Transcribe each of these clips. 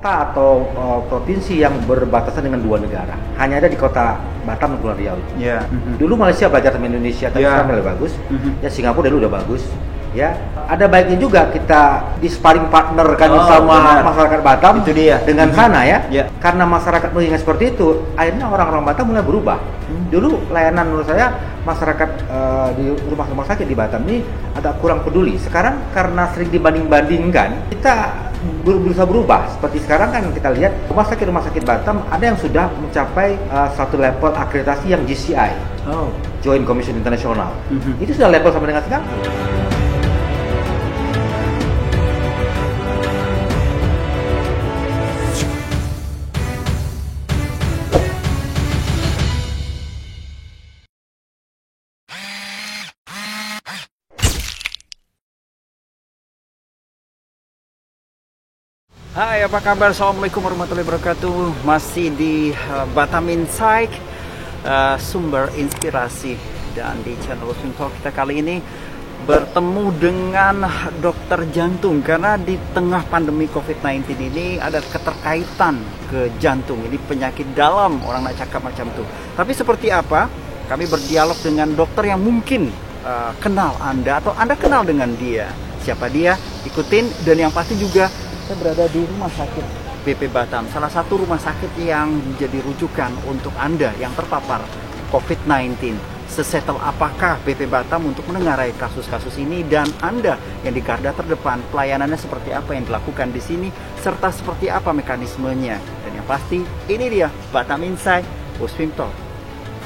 kota atau provinsi yang berbatasan dengan dua negara. Hanya ada di kota Batam dan Kepulauan Riau. Ya. Dulu Malaysia belajar sama Indonesia, tapi sekarang lebih bagus. Ya Singapura dulu udah bagus. Ya, ada baiknya juga kita di sparring partner kan sama masyarakat Batam. Itu dia. Dengan sana ya. Karena masyarakat mengingat seperti itu, akhirnya orang-orang Batam mulai berubah. Dulu layanan menurut saya masyarakat di rumah sakit di Batam ini agak kurang peduli. Sekarang karena sering dibanding-bandingkan, kita berusaha berubah. Seperti sekarang kan kita lihat rumah sakit Batam ada yang sudah mencapai satu level akreditasi yang GCI, Joint Commission International. Itu sudah level sama dengan Singapura. Hai, apa kabar? Assalamualaikum warahmatullahi wabarakatuh. Masih di Batam Insight, sumber inspirasi. Dan di channel Uswim Talk kita kali ini bertemu dengan dokter jantung. Karena di tengah pandemi COVID-19 ini ada keterkaitan ke jantung. Ini penyakit dalam, orang nak cakap macam itu. Tapi seperti apa? Kami berdialog dengan dokter yang mungkin kenal Anda atau Anda kenal dengan dia. Siapa dia? Ikutin. Dan yang pasti juga saya berada di rumah sakit BP Batam, salah satu rumah sakit yang menjadi rujukan untuk Anda yang terpapar COVID-19. Sesettle apakah BP Batam untuk menengarai kasus-kasus ini, dan Anda yang di garda terdepan, pelayanannya seperti apa yang dilakukan di sini, serta seperti apa mekanismenya. Dan yang pasti, ini dia Batam Insight, Uswim Talk.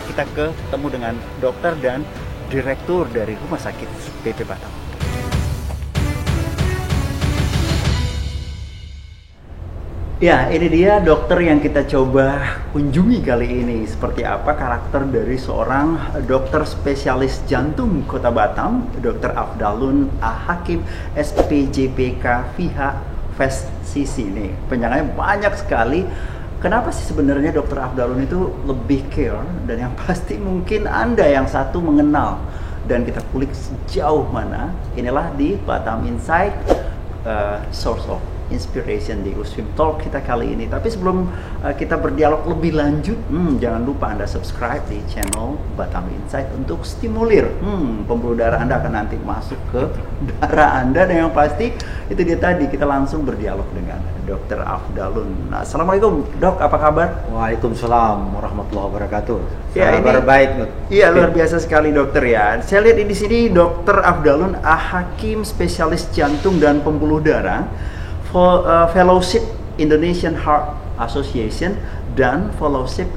Kita ketemu dengan dokter dan direktur dari rumah sakit BP Batam. Ya, ini dia dokter yang kita coba kunjungi kali ini. Seperti apa karakter dari seorang dokter spesialis jantung Kota Batam, Dr. Afdalun A-Hakim, SPJPK FIHA FES-CC ini. Penyangganya banyak sekali. Kenapa sih sebenarnya Dr. Afdalun itu lebih care, dan yang pasti mungkin Anda yang satu mengenal. Dan kita kulik sejauh mana. Inilah di Batam Insight, Source of Inspiration di Uswim Talk kita kali ini. Tapi sebelum kita berdialog lebih lanjut, jangan lupa Anda subscribe di channel Batam Insight untuk stimulir pembuluh darah Anda akan nanti masuk ke darah Anda. Dan yang pasti itu dia tadi, kita langsung berdialog dengan Dr. Afdalun. Nah, Assalamualaikum Dok, apa kabar? Waalaikumsalam warahmatullahi wabarakatuh. Ya, kabar baik. Iya, luar biasa sekali dokter ya. Saya lihat di sini Dr. Afdalun A-Hakim, spesialis jantung dan pembuluh darah, Fellowship Indonesian Heart Association, dan Fellowship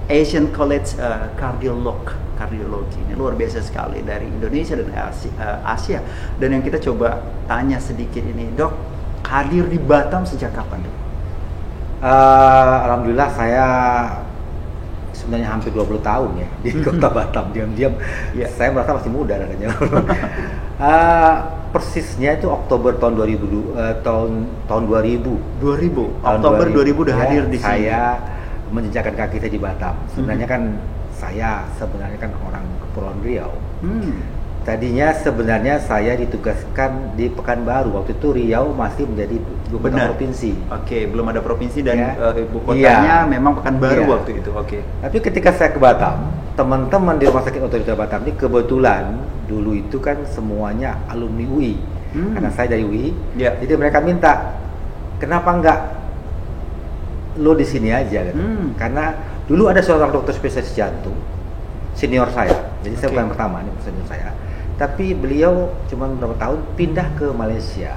Asian College Kardiologi. Ini luar biasa sekali dari Indonesia dan Asia. Dan yang kita coba tanya sedikit ini, Dok, hadir di Batam sejak kapan, Dok? Alhamdulillah saya sebenarnya hampir 20 tahun ya di Kota Batam. Diam-diam saya merasa masih muda katanya. Persisnya itu Oktober tahun 2000. Oktober 2000 udah hadir di sini. Saya menjejakkan kaki saya di Batam. Sebenarnya kan saya sebenarnya orang Kepulauan Riau. Tadinya sebenarnya saya ditugaskan di Pekanbaru. Waktu itu Riau masih menjadi ibu kota provinsi. Oke, belum ada provinsi dan ibu kotanya memang Pekanbaru waktu itu. Oke. Tapi ketika saya ke Batam, teman-teman di Rumah Sakit Otorita Batam ini kebetulan dulu itu kan semuanya alumni UI. Karena saya dari UI. Jadi mereka minta, kenapa enggak lo di sini aja gitu. Karena dulu ada seorang dokter spesialis jantung senior saya. Jadi saya bukan pertama, ini senior saya. Tapi beliau cuma beberapa tahun pindah ke Malaysia,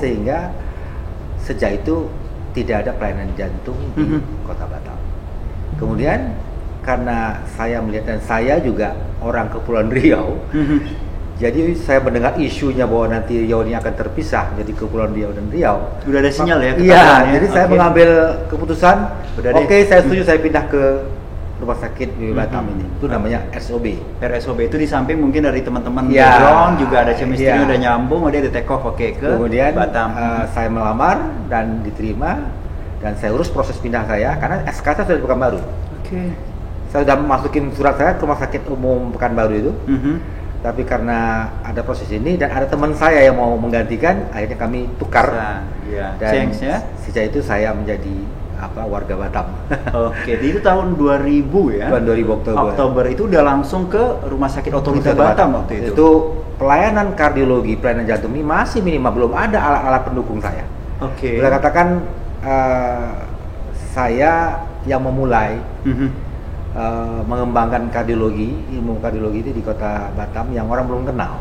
sehingga sejak itu tidak ada pelayanan jantung di Kota Batam. Kemudian karena saya melihat, dan saya juga orang Kepulauan Riau, jadi saya mendengar isunya bahwa nanti Riau ini akan terpisah jadi Kepulauan Riau dan Riau. Sudah ada sinyal ya? Iya, jadi saya mengambil keputusan, saya setuju, saya pindah ke rumah sakit di Batam ini. Itu namanya RSOB. RSOB itu di samping mungkin dari teman-teman background juga ada chemistry udah nyambung, dia di take off ke kemudian, Batam. Saya melamar dan diterima, dan saya urus proses pindah saya karena SK saya sudah di Pekanbaru. Saya sudah masukin surat saya ke rumah sakit umum Pekanbaru itu. Tapi karena ada proses ini dan ada teman saya yang mau menggantikan, akhirnya kami tukar. Dan sejak itu saya menjadi warga Batam. Oke, itu tahun 2000 ya. Tahun 2000 Oktober itu udah langsung ke Rumah Sakit Otorita Batam waktu itu. Itu pelayanan kardiologi, pelayanan jantung ini masih minimal, belum ada alat-alat pendukung saya. Oke. Boleh katakan saya yang memulai mengembangkan ilmu kardiologi itu di kota Batam yang orang belum kenal.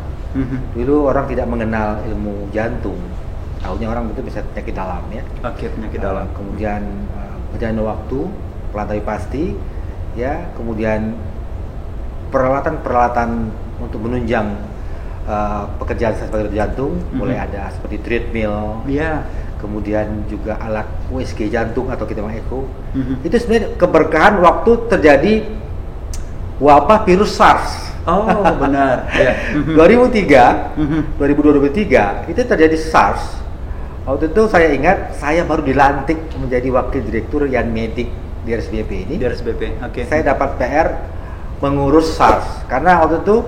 Dulu orang tidak mengenal ilmu jantung, tahunya orang itu bisa penyakit dalam ya. Oke, penyakit dalam. Kemudian berjalannya waktu, pelan tapi pasti, ya. Kemudian peralatan untuk menunjang pekerjaan saya sebagai dokter jantung, mulai ada seperti treadmill. Kemudian juga alat USG jantung atau kita namanya echo. Itu sebenarnya keberkahan waktu terjadi wabah virus SARS. Oh benar. 2003 itu terjadi SARS. Waktu itu saya ingat saya baru dilantik menjadi wakil direktur yang medik di RSBP ini. Di RSBP, oke. Saya dapat PR mengurus SARS karena waktu itu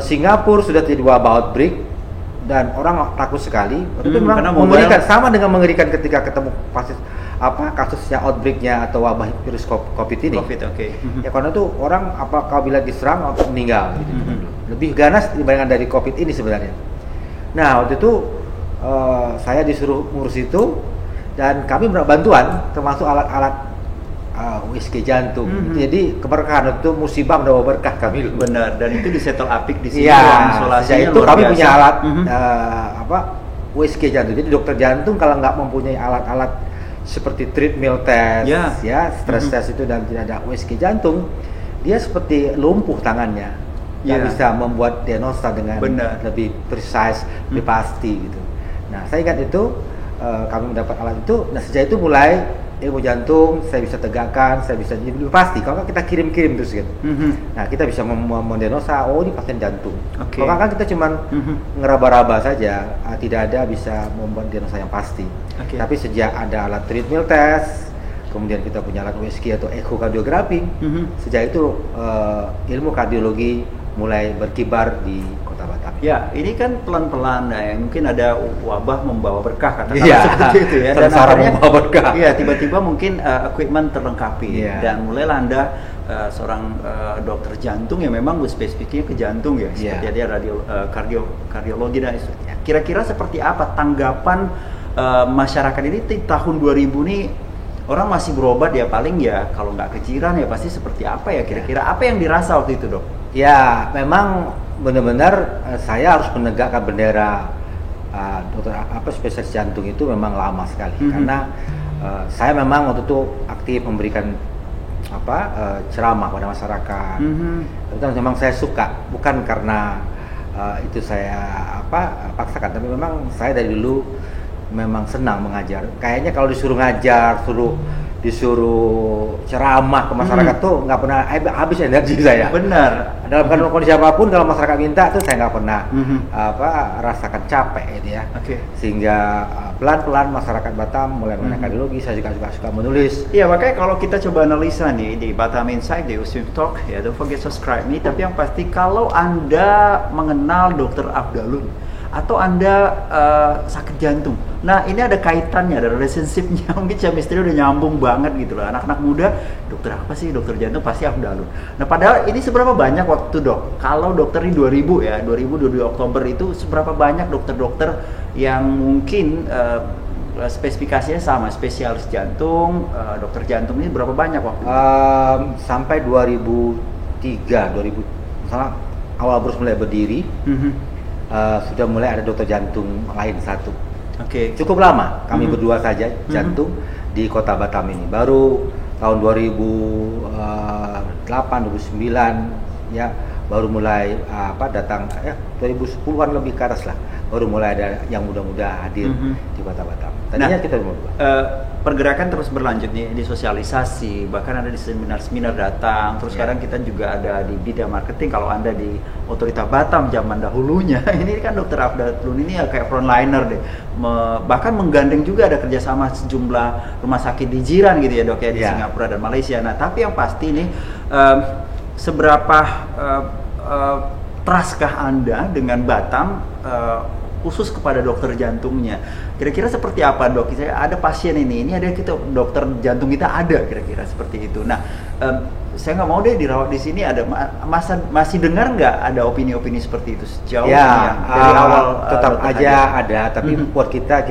Singapura sudah terjadi wabah outbreak. Dan orang takut sekali. Itu memang mengerikan, sama dengan mengerikan ketika ketemu kasusnya outbreaknya atau wabah virus COVID ini. Ya karena itu orang apabila diserang atau meninggal. Gitu. Lebih ganas dibandingkan dari COVID ini sebenarnya. Nah waktu itu saya disuruh ngurus itu dan kami mendapat bantuan termasuk alat-alat USG jantung. Jadi keberkahan itu musibah mendapat berkah kami. Benar, dan itu disetel apik di sini. Isolasinya itu kami punya alat USG jantung. Jadi dokter jantung kalau nggak mempunyai alat-alat seperti treadmill test, stress test itu dan tidak ada USG jantung, dia seperti lumpuh tangannya. Nggak bisa membuat diagnosa dengan lebih precise, lebih pasti gitu. Nah saya ingat itu kami mendapat alat itu. Nah sejak itu mulai ilmu jantung saya bisa tegakkan, saya bisa jadi lebih pasti. Kalau kita kirim-kirim terus gitu, nah kita bisa mendiagnosa, oh ini pasien jantung. Kalau kan kita cuma ngeraba-raba saja, tidak ada bisa membuat diagnosa yang pasti. Tapi sejak ada alat treadmill test, kemudian kita punya alat USG atau ekokardiografi, sejak itu ilmu kardiologi mulai berkibar di Kota Batam. Ya, ini kan pelan-pelan ya. Mungkin ada wabah membawa berkah katakanlah seperti itu ya. Dan akhirnya membawa berkah. Iya, tiba-tiba mungkin equipment terlengkapi dan mulailah Anda seorang dokter jantung yang memang spesifiknya ke jantung ya. Seperti ada kardiologi dan kira-kira seperti apa tanggapan masyarakat ini di tahun 2000 nih? Orang masih berobat ya paling ya kalau nggak kejiran ya pasti seperti apa ya kira-kira apa yang dirasa waktu itu dok? Ya memang benar-benar saya harus menegakkan bendera dokter spesialis jantung itu memang lama sekali karena saya memang waktu itu aktif memberikan ceramah pada masyarakat. Itu memang saya suka bukan karena itu saya paksakan, tapi memang saya dari dulu memang senang mengajar. Kayaknya kalau disuruh ngajar, disuruh ceramah ke masyarakat tuh nggak pernah habis energi saya. Benar. Dalam kondisi apapun kalau masyarakat minta tuh saya nggak pernah rasakan capek gitu ya. Sehingga pelan-pelan masyarakat Batam mulai mengenal kardiologi. Saya juga suka menulis. Iya makanya kalau kita coba analisa nih di Batam Insight di Uswim Talk ya, don't forget subscribe nih. Tapi yang pasti kalau Anda mengenal Dr. Afdalun atau Anda sakit jantung, nah ini ada kaitannya, ada relationship-nya. Mungkin chemistry udah nyambung banget gitu loh. Anak-anak muda, dokter apa sih? Dokter jantung pasti Afdalun. Nah padahal ini seberapa banyak waktu dok? Kalau dokter di 2000 ya, 2022 Oktober itu seberapa banyak dokter-dokter yang mungkin spesifikasinya sama, spesialis jantung, dokter jantung ini berapa banyak waktu? Sampai 2003, misalnya awal Bruce mulai berdiri, sudah mulai ada dokter jantung lain satu. Cukup lama kami berdua saja jantung di Kota Batam ini. Baru tahun 2008, 2009 ya baru mulai datang 2010-an lebih ke atas lah. Baru mulai ada yang muda-muda hadir di Kota Batam. Tadinya kita berdua. Pergerakan terus berlanjut nih di sosialisasi, bahkan ada di seminar-seminar datang. Terus sekarang kita juga ada di bidang marketing. Kalau Anda di Otorita Batam zaman dahulunya, ini kan Dr. Afdalun ini ya kayak frontliner deh. Bahkan menggandeng juga ada kerjasama sejumlah rumah sakit di jiran gitu ya dok ya, di Singapura dan Malaysia. Nah tapi yang pasti nih seberapa trustkah Anda dengan Batam khusus kepada dokter jantungnya? Kira-kira seperti apa, Dok? Saya ada pasien ini ada kita dokter jantung kita ada kira-kira seperti itu. Nah, saya nggak mau deh dirawat di sini. Ada masih dengar nggak ada opini-opini seperti itu sejauh ini yang dari awal? Tetap aja ada, tapi buat kita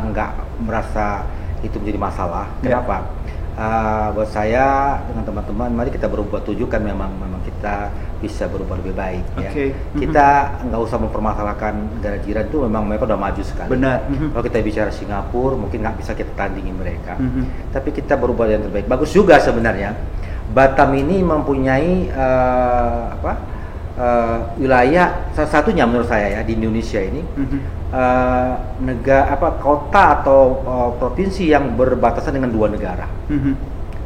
nggak merasa itu menjadi masalah. Kenapa? Buat saya dengan teman-teman, mari kita berbuat tujukan memang kita bisa berubah lebih baik. Ya. Kita nggak usah mempermasalahkan negara jiran itu, memang mereka udah maju sekali. Benar. Kalau kita bicara Singapura, mungkin nggak bisa kita tandingi mereka. Tapi kita berubah yang terbaik. Bagus juga sebenarnya. Batam ini mempunyai wilayah salah satunya menurut saya ya di Indonesia ini kota atau provinsi yang berbatasan dengan dua negara.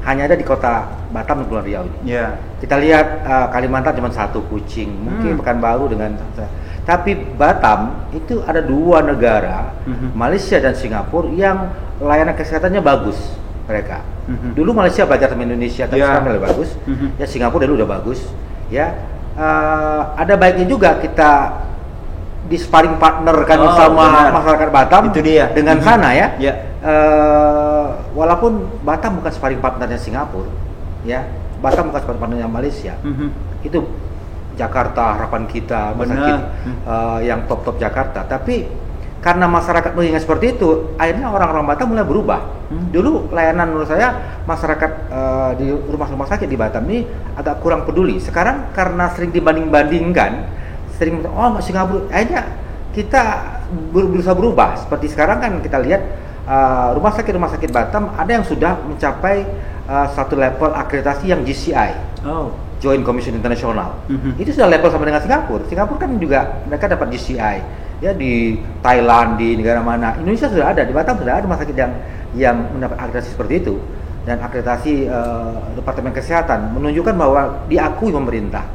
Hanya ada di kota Batam dan Kepulauan Riau ini. Kita lihat Kalimantan cuma satu, Kucing, mungkin Pekanbaru dengan. Tapi Batam itu ada dua negara, Malaysia dan Singapura, yang layanan kesehatannya bagus mereka. Dulu Malaysia belajar sama Indonesia, tapi sekarang lebih bagus. Ya Singapura dulu udah bagus. Ya ada baiknya juga kita di sparring partner kan sama masyarakat Batam itu dia. Dengan sana ya. Walaupun Batam bukan sparring partnernya Singapura, ya Batam bukan sparring partnernya Malaysia. Itu Jakarta harapan kita, masyarakat yang top Jakarta. Tapi karena masyarakat mengingat seperti itu, akhirnya orang-orang Batam mulai berubah. Dulu layanan menurut saya masyarakat di rumah sakit di Batam ini agak kurang peduli. Sekarang karena sering dibanding-bandingkan, sering Singapura, akhirnya kita berusaha berubah. Seperti sekarang kan kita lihat rumah sakit Batam ada yang sudah mencapai satu level akreditasi yang GCI, Joint Commission International. Itu sudah level sama dengan Singapura. Singapura kan juga mereka dapat GCI ya di Thailand, di negara mana. Indonesia sudah ada, di Batam sudah ada rumah sakit yang mendapat akreditasi seperti itu, dan akreditasi Departemen Kesehatan menunjukkan bahwa diakui pemerintah.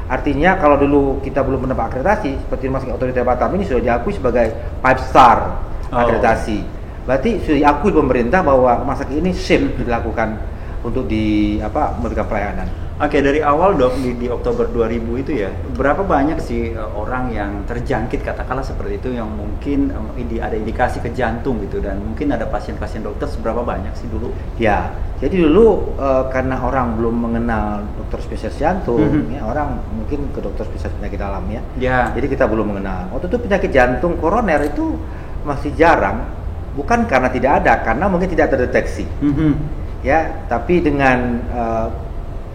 Artinya kalau dulu kita belum mendapat akreditasi seperti rumah sakit otorita Batam ini sudah diakui sebagai 5 star akreditasi. Berarti sudah diakui pemerintah bahwa rumah sakit ini safe dilakukan untuk memberikan pelayanan. Oke, dari awal Dok di Oktober 2000 itu ya, berapa banyak sih orang yang terjangkit katakanlah seperti itu, yang mungkin ada indikasi ke jantung gitu, dan mungkin ada pasien-pasien dokter, seberapa banyak sih dulu? Ya, jadi dulu karena orang belum mengenal dokter spesialis jantung, ya, orang mungkin ke dokter spesialis penyakit dalam ya. Jadi kita belum mengenal. Waktu itu penyakit jantung koroner itu masih jarang, bukan karena tidak ada, karena mungkin tidak terdeteksi. Ya, tapi dengan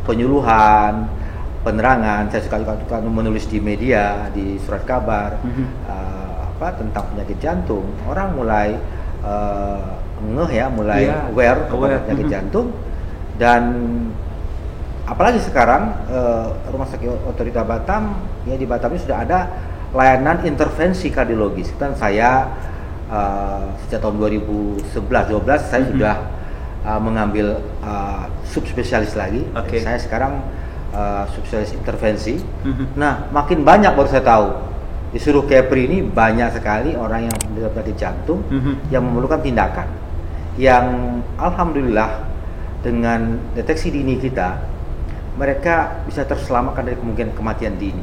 penyuluhan, penerangan, saya suka menulis di media, di surat kabar tentang penyakit jantung, orang mulai mulai aware terhadap penyakit jantung. Dan apalagi sekarang rumah sakit otorita Batam ya, di Batam ini sudah ada layanan intervensi kardiologis. Dan saya sejak tahun 2011-12 saya sudah mengambil subspesialis lagi. Saya sekarang subspesialis intervensi. Nah, makin banyak baru saya tahu di seluruh Kepri ini banyak sekali orang yang menderita penyakit jantung yang memerlukan tindakan. Yang alhamdulillah dengan deteksi dini kita, mereka bisa terselamatkan dari kemungkinan kematian dini.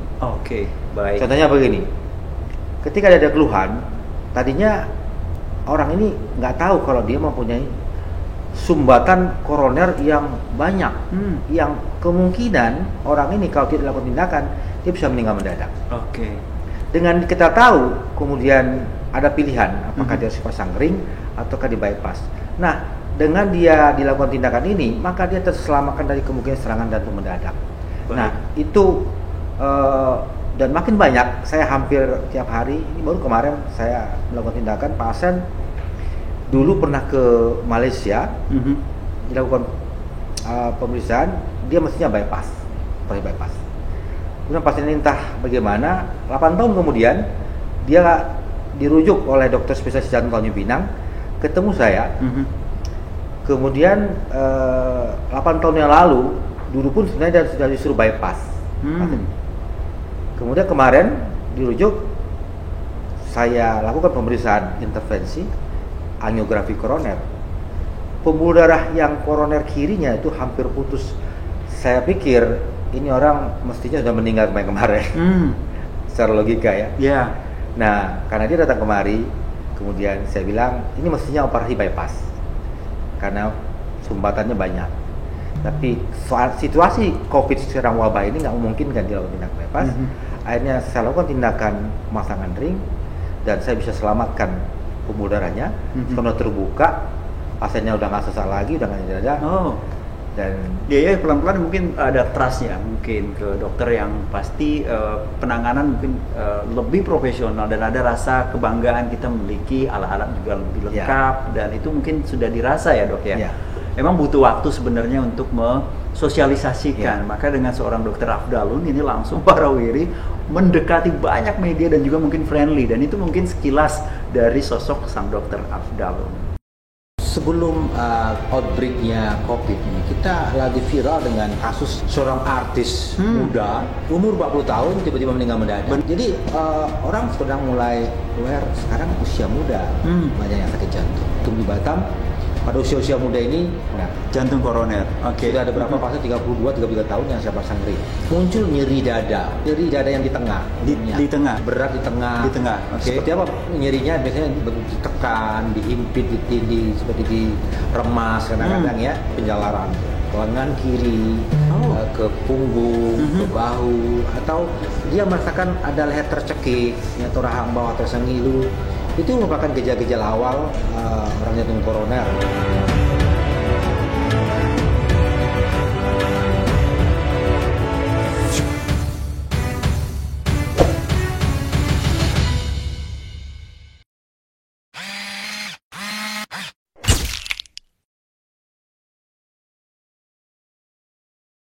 Baik. Contohnya begini, ketika ada keluhan, tadinya orang ini nggak tahu kalau dia mempunyai sumbatan koroner yang banyak, yang kemungkinan orang ini kalau tidak dilakukan tindakan dia bisa meninggal mendadak. Dengan kita tahu, kemudian ada pilihan apakah dia harus dipasang ring ataukah di bypass. Nah, dengan dia dilakukan tindakan ini, maka dia terselamatkan dari kemungkinan serangan jantung mendadak. Nah, itu dan makin banyak. Saya hampir tiap hari, ini baru kemarin saya melakukan tindakan pasien dulu pernah ke Malaysia, dilakukan pemeriksaan, dia mestinya bypass. Kemudian pasien ini entah bagaimana, 8 tahun kemudian dia dirujuk oleh dokter spesialis jantung Tanjung Pinang, ketemu saya. Kemudian 8 tahun yang lalu, dulu pun sebenarnya dia sudah disuruh bypass. Kemudian kemarin dirujuk, saya lakukan pemeriksaan intervensi angiografi koroner. Pembuluh darah yang koroner kirinya itu hampir putus. Saya pikir ini orang mestinya sudah meninggal kemarin. secara logika ya. Iya. Nah, karena dia datang kemari, kemudian saya bilang ini mestinya operasi bypass karena sumbatannya banyak. Tapi soal situasi COVID sekarang wabah ini nggak memungkinkan dia lakukan tindakan bypass. Akhirnya saya lakukan tindakan pemasangan ring dan saya bisa selamatkan pembuluh darahnya. Karena terbuka, pasiennya udah nggak sesak lagi, udah nggak ada. Dan dia pelan-pelan mungkin ada trustnya mungkin ke dokter yang pasti penanganan mungkin lebih profesional dan ada rasa kebanggaan kita memiliki alat-alat juga lebih lengkap dan itu mungkin sudah dirasa ya dok ya. Memang butuh waktu sebenarnya untuk sosialisasikan. Maka dengan seorang dokter Afdalun ini langsung warawiri mendekati banyak media dan juga mungkin friendly dan itu mungkin sekilas dari sosok sang dokter Afdalun. Sebelum outbreak-nya COVID ini, kita lagi viral dengan kasus seorang artis muda, umur 40 tahun, tiba-tiba meninggal mendadak. Jadi orang sedang mulai aware sekarang usia muda, banyak yang sakit jantung. Di Batam, pada usia-usia muda ini, jantung koroner. Sudah ada berapa pasien 32-33 tahun yang saya pasang ring. Muncul nyeri dada yang di tengah. Di tengah? Berat di tengah. Di tengah, Seperti apa nyerinya? Biasanya ditekan, dihimpit, ditindih, seperti diremas kadang-kadang ya, penjalaran. Ke lengan kiri, ke punggung, ke bahu, atau dia merasakan ada leher tercekik, atau rahang bawah tersengilu. Itu merupakan gejala-gejala awal orang jantung koroner.